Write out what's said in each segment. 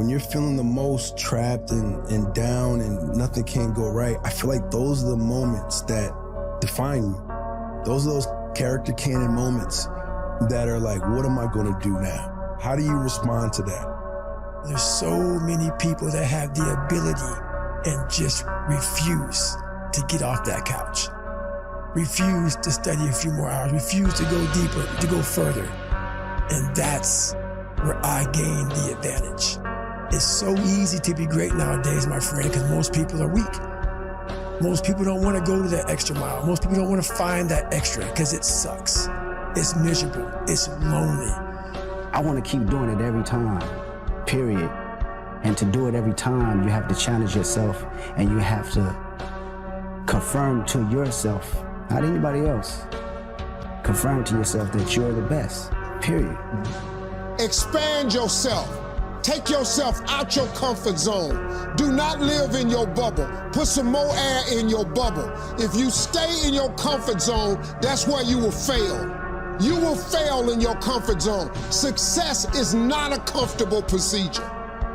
When you're feeling the most trapped and down and nothing can go right, I feel like those are the moments that define you. Those are those character canon moments that are like, what am I gonna do now? How do you respond to that? There's so many people that have the ability and just refuse to get off that couch. Refuse to study a few more hours, refuse to go deeper, to go further. And that's where I gain the advantage. It's so easy to be great nowadays, my friend, because most people are weak. Most people don't want to go to that extra mile. Most people don't want to find that extra because it sucks. It's miserable. It's lonely. I want to keep doing it every time, period. And to do it every time, you have to challenge yourself and you have to confirm to yourself, not anybody else, confirm to yourself that you're the best, period. Expand yourself. Take yourself out your comfort zone. Do not live in your bubble. Put some more air in your bubble. If you stay in your comfort zone, that's where you will fail. You will fail in your comfort zone. Success is not a comfortable procedure.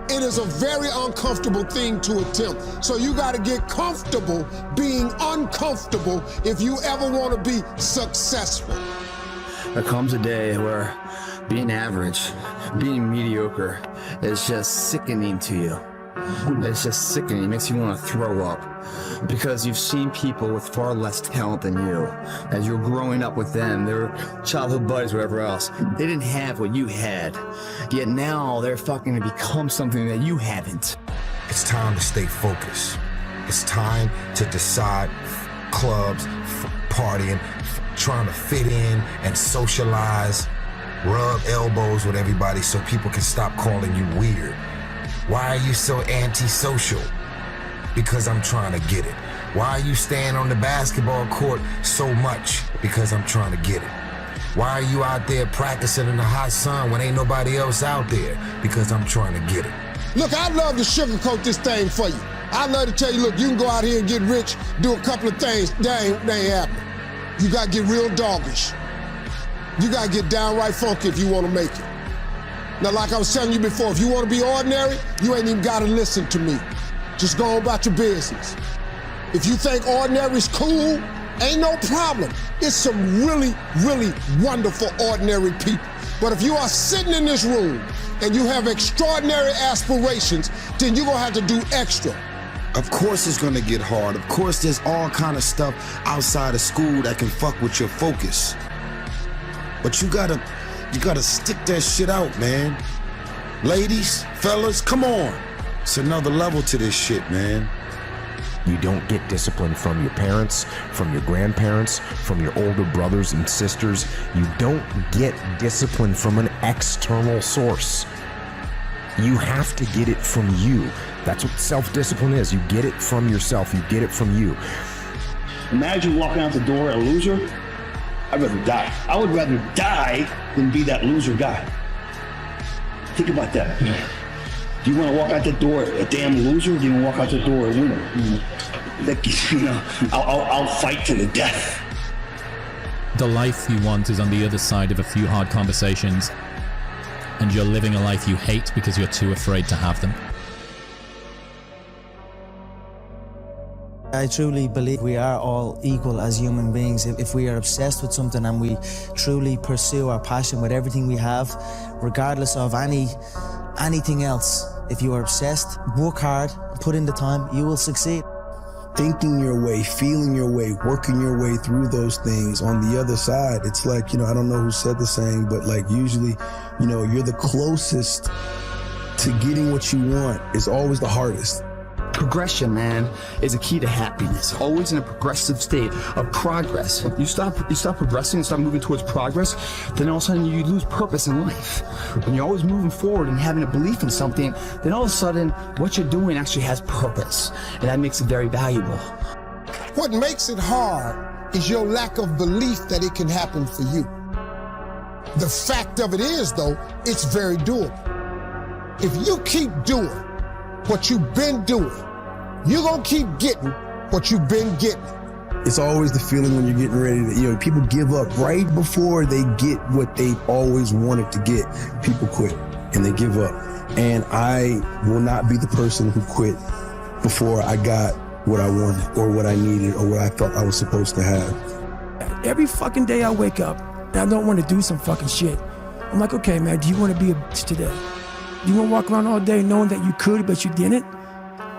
It is a very uncomfortable thing to attempt. So you gotta get comfortable being uncomfortable if you ever wanna be successful. There comes a day where being average, being mediocre is just sickening to you. It's just sickening. It makes you want to throw up because you've seen people with far less talent than you. As you're growing up with them, their childhood buddies, whatever else, they didn't have what you had. Yet now they're fucking to become something that you haven't. It's time to stay focused. It's time to decide clubs, partying, trying to fit in and socialize, rub elbows with everybody so people can stop calling you weird. Why are you so antisocial? Because I'm trying to get it. Why are you staying on the basketball court so much? Because I'm trying to get it. Why are you out there practicing in the hot sun when ain't nobody else out there? Because I'm trying to get it. Look, I'd love to sugarcoat this thing for you. I'd love to tell you, look, you can go out here and get rich, do a couple of things. That ain't happening. You gotta get real doggish. You gotta get downright funky if you wanna make it. Now, like I was telling you before, if you wanna be ordinary, you ain't even gotta listen to me. Just go on about your business. If you think ordinary's cool, ain't no problem. It's some really, really wonderful ordinary people. But if you are sitting in this room and you have extraordinary aspirations, then you're gonna have to do extra. Of course it's gonna get hard. Of course there's all kind of stuff outside of school that can fuck with your focus. But you gotta stick that shit out, man. Ladies, fellas, come on. It's another level to this shit, man. You don't get discipline from your parents, from your grandparents, from your older brothers and sisters. You don't get discipline from an external source. You have to get it from you. That's what self-discipline is. You get it from yourself. You get it from you. Imagine walking out the door a loser. I'd rather die. I would rather die than be that loser guy. Think about that. Do you want to walk out the door a damn loser, or do you want to walk out the door a winner? Like, you know, I'll fight to the death. The life you want is on the other side of a few hard conversations, and you're living a life you hate because you're too afraid to have them. I truly believe we are all equal as human beings. If we are obsessed with something and we truly pursue our passion with everything we have, regardless of anything else, if you are obsessed, work hard, put in the time, you will succeed. Thinking your way, feeling your way, working your way through those things on the other side, it's like, I don't know who said the saying, but like usually, you're the closest to getting what you want is always the hardest. Progression, man, is a key to happiness. Always in a progressive state of progress. You stop progressing and stop moving towards progress, then all of a sudden you lose purpose in life. When you're always moving forward and having a belief in something, then all of a sudden what you're doing actually has purpose, and that makes it very valuable. What makes it hard is your lack of belief that it can happen for you. The fact of it is, though, it's very doable. If you keep doing what you've been doing, you're gonna keep getting what you've been getting. It's always the feeling when you're getting ready to, people give up right before they get what they've always wanted to get. People quit and they give up. And I will not be the person who quit before I got what I wanted or what I needed or what I thought I was supposed to have. Every fucking day I wake up and I don't want to do some fucking shit. I'm like, okay, man, do you want to be a bitch today? Do you want to walk around all day knowing that you could, but you didn't?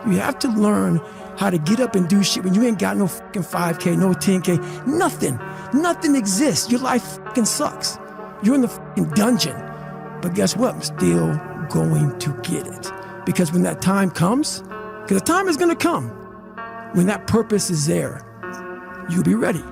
You have to learn how to get up and do shit when you ain't got no fucking 5K, no 10K, nothing. Nothing exists. Your life fucking sucks. You're in the fucking dungeon. But guess what? I'm still going to get it. Because when that time comes, because the time is going to come, when that purpose is there, you'll be ready.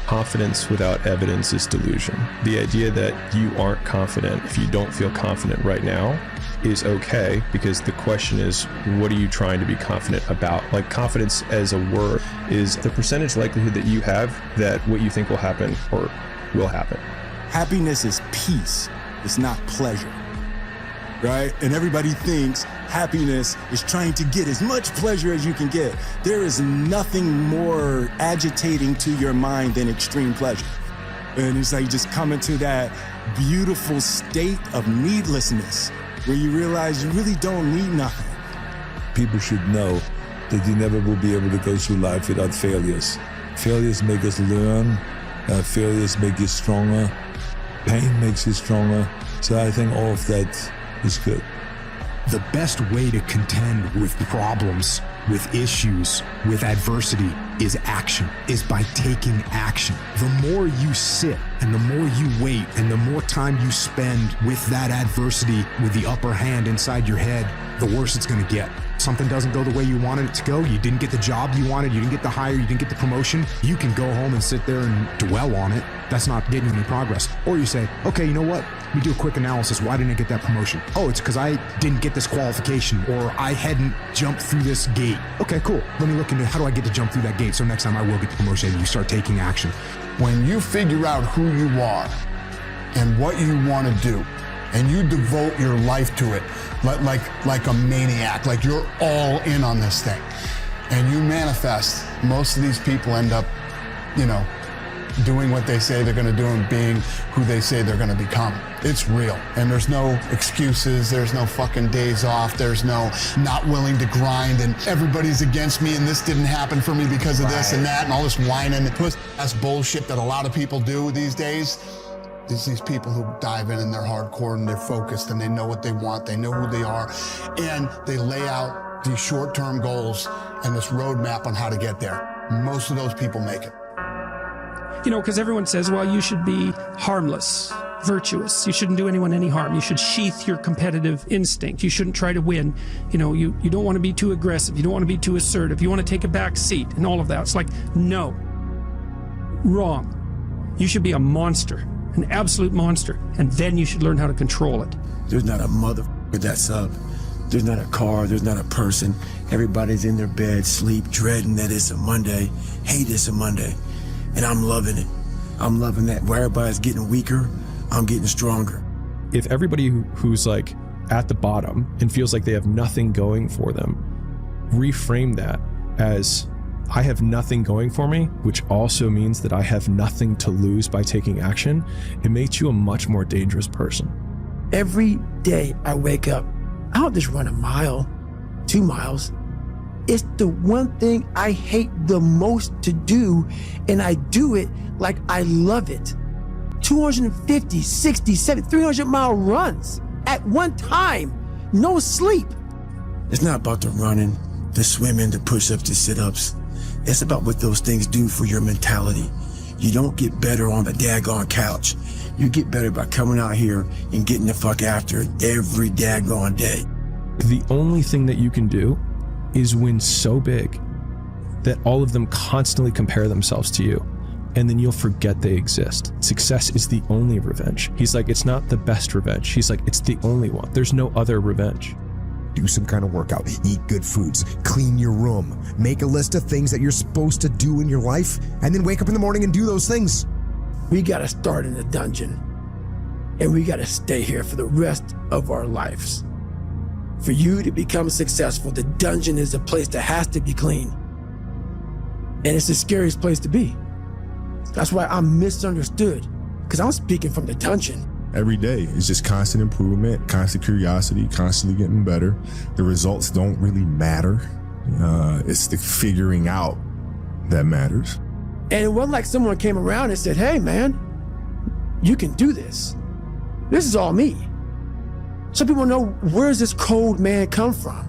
Confidence without evidence is delusion. The idea that you aren't confident if you don't feel confident right now is okay, because the question is, what are you trying to be confident about? Like, confidence as a word is the percentage likelihood that you have that what you think will happen or will happen. Happiness is peace. It's not pleasure, right? And everybody thinks happiness is trying to get as much pleasure as you can get. There is nothing more agitating to your mind than extreme pleasure. And it's like just come into that beautiful state of needlessness where you realize you really don't need nothing. People should know that you never will be able to go through life without failures. Failures make us learn. Failures make you stronger. Pain makes you stronger. So I think all of that is good. The best way to contend with problems, with issues, with adversity is action, is by taking action. The more you sit and the more you wait and the more time you spend with that adversity, with the upper hand inside your head, the worse it's going to get. Something doesn't go the way you wanted it to go. You didn't get the job you wanted. You didn't get the hire. You didn't get the promotion. You can go home and sit there and dwell on it. That's not getting you any progress. Or you say, okay, you know what? We do a quick analysis. Why didn't I get that promotion? Oh, it's because I didn't get this qualification, or I hadn't jumped through this gate. Okay, cool. Let me look into how do I get to jump through that gate so next time I will get the promotion. And you start taking action. When you figure out who you are and what you want to do, and you devote your life to it like a maniac, like you're all in on this thing, and you manifest, most of these people end up, doing what they say they're going to do and being who they say they're going to become. It's real. And there's no excuses. There's no fucking days off. There's no not willing to grind and everybody's against me and this didn't happen for me because of this and that and all this whining and puss-ass bullshit that a lot of people do these days. There's these people who dive in and they're hardcore and they're focused and they know what they want. They know who they are. And they lay out these short-term goals and this roadmap on how to get there. Most of those people make it. Because everyone says, well, you should be harmless, virtuous. You shouldn't do anyone any harm. You should sheath your competitive instinct. You shouldn't try to win. You don't want to be too aggressive. You don't want to be too assertive. You want to take a back seat and all of that. It's like, no. Wrong. You should be a monster, an absolute monster, and then you should learn how to control it. There's not a motherfucker that's up. There's not a car. There's not a person. Everybody's in their bed, sleep, dreading that it's a Monday. Hate it's a Monday. And I'm loving it. I'm loving that. Where everybody's getting weaker, I'm getting stronger. If everybody who's like at the bottom and feels like they have nothing going for them, reframe that as I have nothing going for me, which also means that I have nothing to lose by taking action, it makes you a much more dangerous person. Every day I wake up, I don't just run a mile, 2 miles. It's the one thing I hate the most to do, and I do it like I love it. 250, 60, 70, 300-mile runs at one time, no sleep. It's not about the running, the swimming, the push-ups, the sit-ups. It's about what those things do for your mentality. You don't get better on the daggone couch. You get better by coming out here and getting the fuck after it every daggone day. The only thing that you can do is win so big that all of them constantly compare themselves to you, and then you'll forget they exist. Success is the only revenge. He's like, it's not the best revenge. He's like, it's the only one. There's no other revenge. Do some kind of workout, eat good foods, clean your room, make a list of things that you're supposed to do in your life, and then wake up in the morning and do those things. We gotta start in the dungeon, and we gotta stay here for the rest of our lives. For you to become successful, the dungeon is a place that has to be clean. And it's the scariest place to be. That's why I'm misunderstood, because I'm speaking from the dungeon. every day. It's just constant improvement, constant curiosity, constantly getting better. The results don't really matter. It's the figuring out that matters. And it wasn't like someone came around and said, hey man, you can do this. This is all me. Some people know, where does this cold man come from?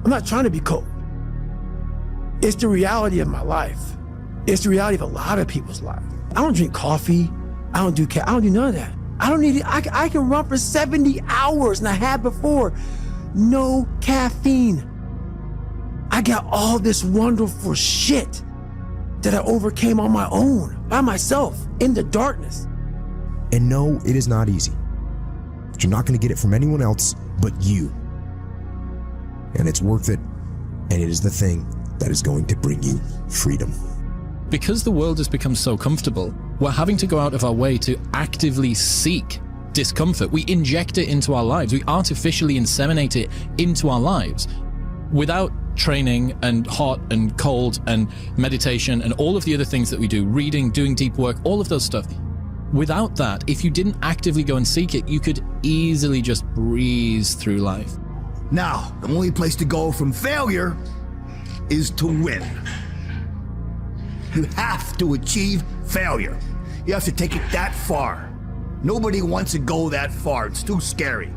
I'm not trying to be cold. It's the reality of my life. It's the reality of a lot of people's life. I don't drink coffee. I don't do none of that. I don't need it. I can run for 70 hours, and I have before. No caffeine. I got all this wonderful shit that I overcame on my own, by myself, in the darkness. And no, it is not easy. But you're not going to get it from anyone else but you. And it's worth it. And it is the thing that is going to bring you freedom. Because the world has become so comfortable, we're having to go out of our way to actively seek discomfort. We inject it into our lives. We artificially inseminate it into our lives without training and hot and cold and meditation and all of the other things that we do, reading, doing deep work, all of those stuff. Without that, if you didn't actively go and seek it, you could easily just breeze through life. Now, the only place to go from failure is to win. You have to achieve failure. You have to take it that far. Nobody wants to go that far. It's too scary.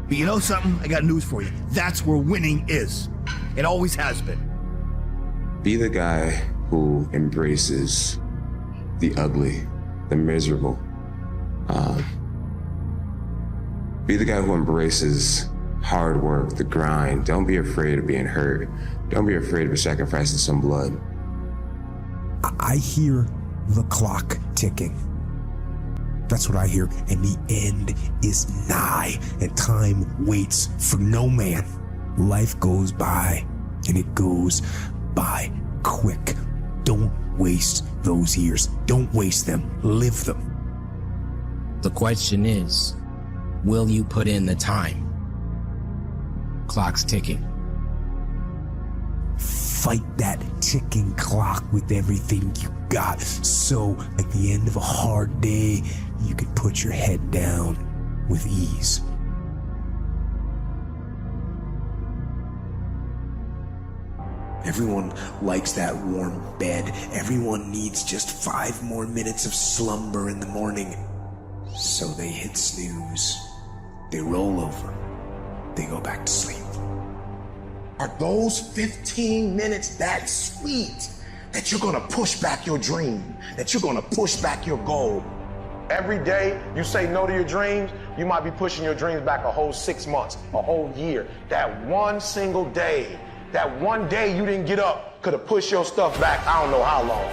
But you know something? I got news for you. That's where winning is. It always has been. Be the guy who embraces the ugly, the miserable. Be the guy who embraces hard work, the grind. Don't be afraid of being hurt. Don't be afraid of sacrificing some blood. I hear the clock ticking. That's what I hear. And the end is nigh, and time waits for no man. Life goes by, and it goes by quick. Don't waste those years. Don't waste them. Live them. The question is, will you put in the time? Clock's ticking. Fight that ticking clock with everything you got. So at the end of a hard day, you can put your head down with ease. Everyone likes that warm bed. Everyone needs just 5 more minutes of slumber in the morning. So they hit snooze. They roll over. They go back to sleep. Are those 15 minutes that sweet that you're gonna push back your dream, that you're gonna push back your goal? Every day you say no to your dreams, you might be pushing your dreams back a whole 6 months, a whole year. That one single day, that one day you didn't get up could have pushed your stuff back I don't know how long.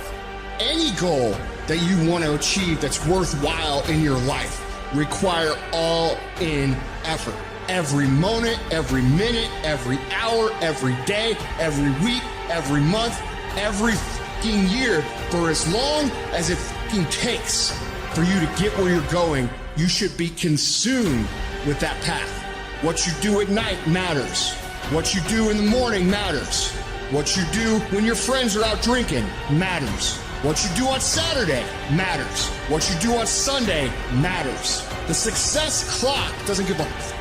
Any goal that you want to achieve that's worthwhile in your life require all-in effort. Every moment, every minute, every hour, every day, every week, every month, every fucking year, for as long as it fucking takes for you to get where you're going, you should be consumed with that path. What you do at night matters. What you do in the morning matters. What you do when your friends are out drinking matters. What you do on Saturday matters. What you do on Sunday matters. The success clock doesn't give a fuck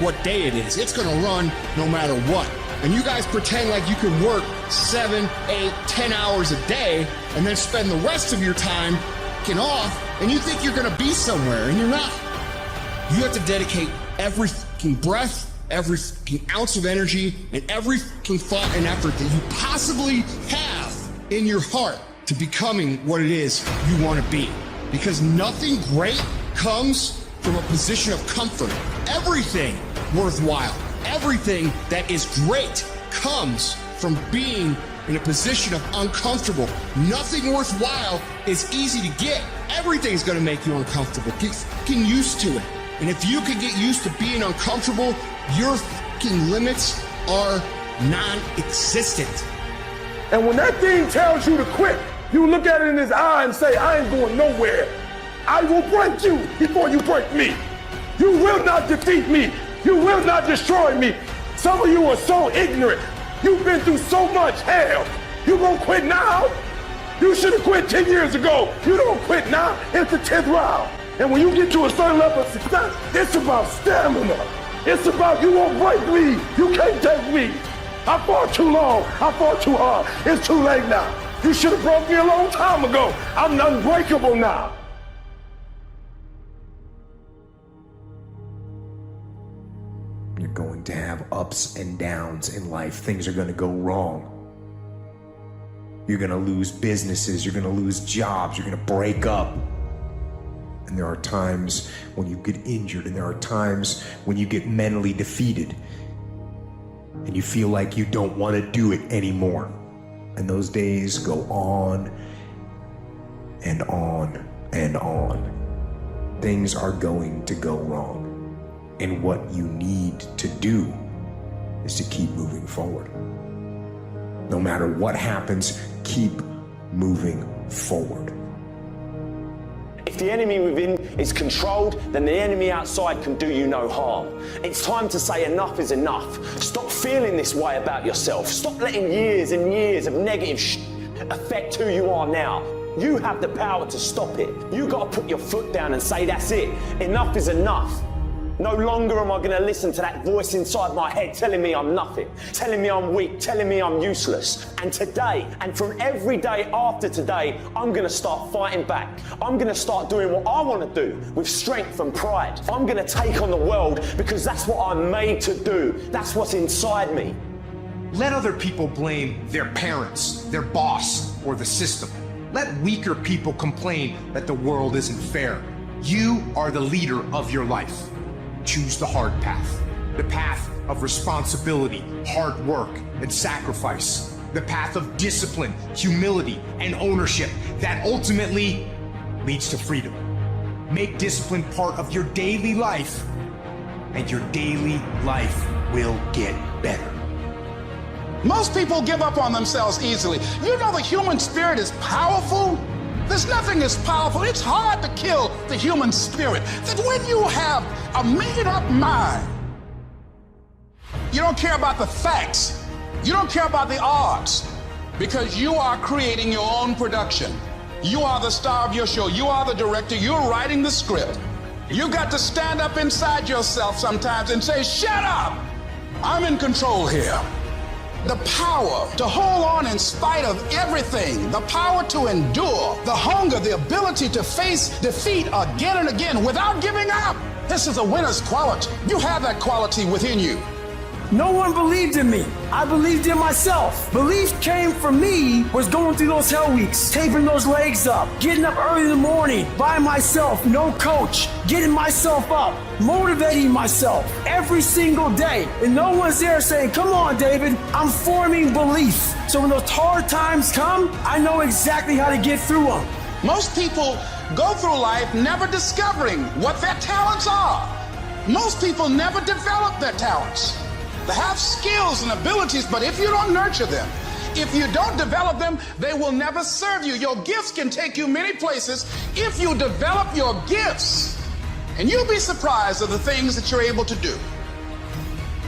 what day it is. It's gonna run no matter what. And you guys pretend like you can work 7, 8, 10 hours a day and then spend the rest of your time fucking off, and you think you're gonna be somewhere, and you're not. You have to dedicate every fucking breath, every fucking ounce of energy, and every fucking thought and effort that you possibly have in your heart to becoming what it is you want to be. Because nothing great comes from a position of comfort. Everything worthwhile, everything that is great comes from being in a position of uncomfortable. Nothing worthwhile is easy to get. Everything's gonna make you uncomfortable. Get fucking used to it. And if you can get used to being uncomfortable, your fucking limits are non-existent. And when that thing tells you to quit, you look at it in his eye and say, I ain't going nowhere. I will break you before you break me. You will not defeat me. You will not destroy me. Some of you are so ignorant. You've been through so much hell. You gonna quit now? You should have quit 10 years ago. You don't quit now. It's the 10th round. And when you get to a certain level of success, it's about stamina. It's about you won't break me. You can't take me. I fought too long. I fought too hard. It's too late now. You should have broke me a long time ago. I'm unbreakable now. You're going to have ups and downs in life. Things are going to go wrong. You're going to lose businesses. You're going to lose jobs. You're going to break up. And there are times when you get injured, and there are times when you get mentally defeated and you feel like you don't want to do it anymore. And those days go on and on and on. Things are going to go wrong. And what you need to do is to keep moving forward. No matter what happens, keep moving forward. If the enemy within is controlled, then the enemy outside can do you no harm. It's time to say enough is enough. Stop feeling this way about yourself. Stop letting years and years of negative affect who you are now. You have the power to stop it. You got to put your foot down and say that's it. Enough is enough. No longer am I going to listen to that voice inside my head telling me I'm nothing, telling me I'm weak, telling me I'm useless. And today, and from every day after today, I'm going to start fighting back. I'm going to start doing what I want to do with strength and pride. I'm going to take on the world because that's what I'm made to do. That's what's inside me. Let other people blame their parents, their boss, or the system. Let weaker people complain that the world isn't fair. You are the leader of your life. Choose the hard path, the path of responsibility, hard work, and sacrifice, the path of discipline, humility, and ownership that ultimately leads to freedom. Make discipline part of your daily life, and your daily life will get better. Most people give up on themselves easily. You know the human spirit is powerful. There's nothing as powerful. It's hard to kill the human spirit. That when you have a made-up mind, you don't care about the facts. You don't care about the odds, because you are creating your own production. You are the star of your show. You are the director. You're writing the script. You got to stand up inside yourself sometimes and say, shut up! I'm in control here. The power to hold on in spite of everything, the power to endure, the hunger, the ability to face defeat again and again without giving up. This is a winner's quality. You have that quality within you. No one believed in me. I believed in myself. Belief came from me was going through those hell weeks, taping those legs up, getting up early in the morning by myself, no coach, getting myself up, motivating myself every single day. And no one's there saying, come on, David, I'm forming belief. So when those hard times come, I know exactly how to get through them. Most people go through life never discovering what their talents are. Most people never develop their talents. They have skills and abilities, but if you don't nurture them, if you don't develop them, they will never serve you. Your gifts can take you many places if you develop your gifts. And you'll be surprised at the things that you're able to do.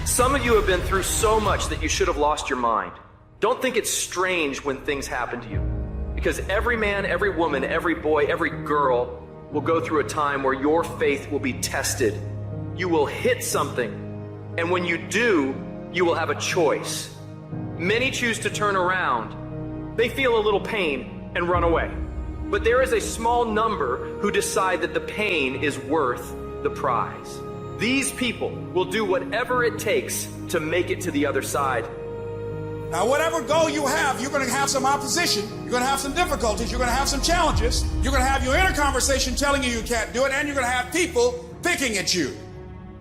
Some of you have been through so much that you should have lost your mind. Don't think it's strange when things happen to you, because every man, every woman, every boy, every girl will go through a time where your faith will be tested. You will hit something. And when you do, you will have a choice. Many choose to turn around. They feel a little pain and run away. But there is a small number who decide that the pain is worth the prize. These people will do whatever it takes to make it to the other side. Now, whatever goal you have, you're going to have some opposition. You're going to have some difficulties. You're going to have some challenges. You're going to have your inner conversation telling you can't do it, and you're going to have people picking at you.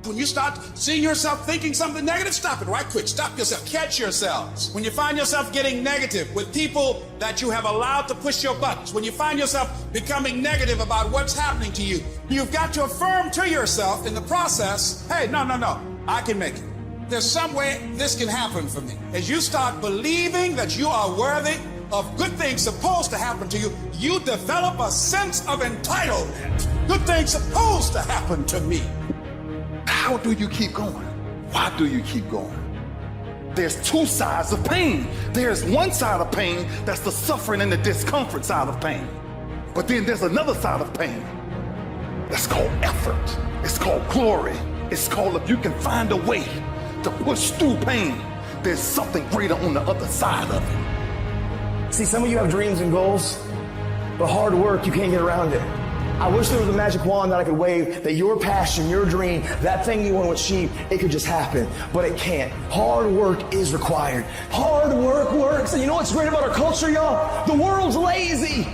When you start seeing yourself thinking something negative, stop it right quick. Stop yourself. Catch yourselves. When you find yourself getting negative with people that you have allowed to push your buttons, when you find yourself becoming negative about what's happening to you, you've got to affirm to yourself in the process, hey, no, I can make it. There's some way this can happen for me. As you start believing that you are worthy of good things supposed to happen to you, you develop a sense of entitlement. Good things supposed to happen to me. How do you keep going? Why do you keep going? There's two sides of pain. There's one side of pain that's the suffering and the discomfort side of pain. But then there's another side of pain That's called effort. It's called glory. It's called if you can find a way to push through pain, there's something greater on the other side of it. See, some of you have dreams and goals, but hard work, you can't get around it. I wish there was a magic wand that I could wave, that your passion, your dream, that thing you want to achieve, it could just happen, but it can't. Hard work is required. Hard work works. And you know what's great about our culture, y'all? The world's lazy.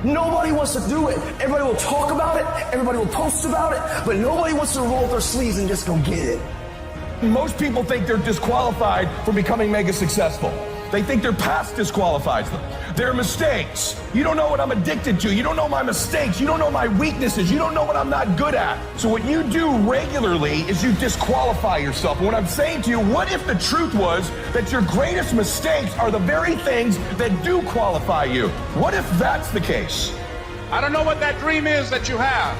Nobody wants to do it. Everybody will talk about it. Everybody will post about it, but nobody wants to roll up their sleeves and just go get it. Most people think they're disqualified from becoming mega successful. They think their past disqualifies them. Their mistakes. You don't know what I'm addicted to. You don't know my mistakes. You don't know my weaknesses. You don't know what I'm not good at. So what you do regularly is you disqualify yourself. And what I'm saying to you, what if the truth was that your greatest mistakes are the very things that do qualify you? What if that's the case? I don't know what that dream is that you have.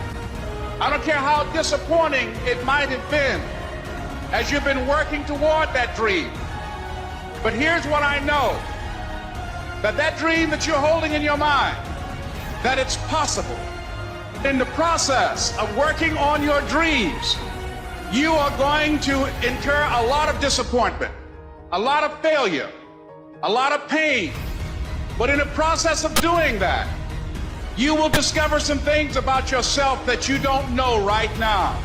I don't care how disappointing it might have been as you've been working toward that dream. But here's what I know, that dream that you're holding in your mind, that it's possible. In the process of working on your dreams, you are going to incur a lot of disappointment, a lot of failure, a lot of pain. But in the process of doing that, you will discover some things about yourself that you don't know right now.